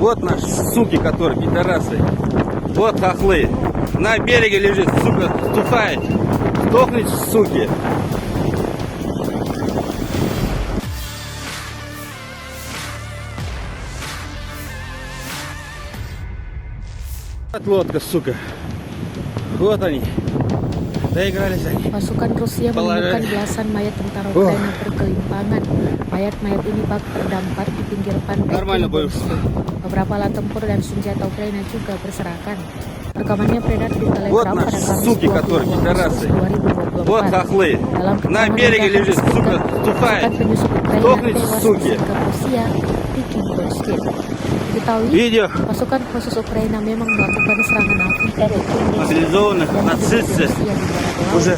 Вот наши суки, которые пидорасы. Вот хохлы. На береге лежит, сука, тухает. Сдохните, суки. Вот лодка, сука. Вот они. Доигрались они. Pasukan Rusia menemukan belasan mayat tentara Ukraina berkelimpangan. Mayat-mayat ini bak terdampar di pinggir pantai Kyrgyzstan. Beberapa alat tempur dan senjata Ukraina juga berserakan. Rekamannya beredar di Telegram pada Kamis 20 Agustus 2024. Вот хохлы. На береге лежит, сука, тухает. Penyusup Ukraina Сдохните, tewas суки. bersikap Rusia di Kyrgyzstan. Diketahui, Видео. pasukan khusus Ukraina memang melakukan serangan api Мобилизованных нацисты уже.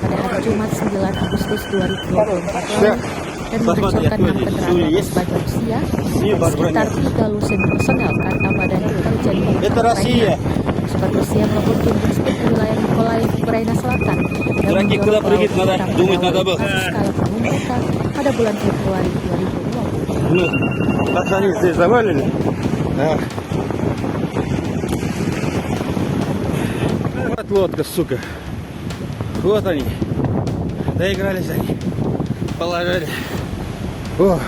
pada hari Jumat 9 Agustus 2024 lalu dan menghancurkan 6 kendaraan sebagai Rusia sekitar 3 lusin personel kata Badan Intelijen Это Россия. Pasukan Rusia melakukan invasi ke wilayah Mykolaiv, Ukraina Selatan dan Durangi, kula pergi, думать надо было. skala penumpukan pada bulan Februari 2020. Ну, как они здесь завалили. А. Вот лодка, сука. Вот они. Доигрались они. Положили. О.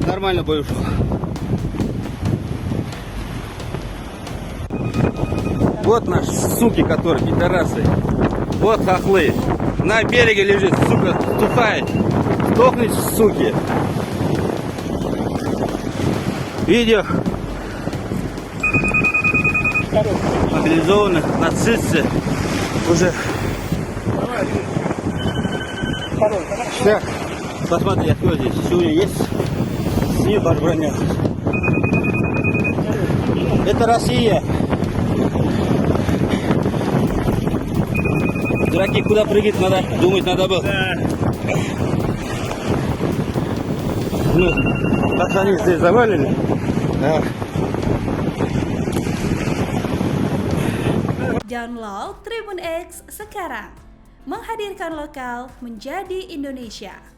Нормально бой ушел. Вот наши суки, которые пидорасы. Вот хохлы. На береге лежит, сука, тухает. Сдохните, суки. Видео. Мобилизованных нацисты уже. Сейчас. Посмотри, откуда здесь. Сегодня есть. Не бронят. Это Россия. Дураки, куда прыгать надо? Думать надо было. Ну, как они здесь завалили. А. Download Tribun X sekarang, menghadirkan lokal menjadi Indonesia.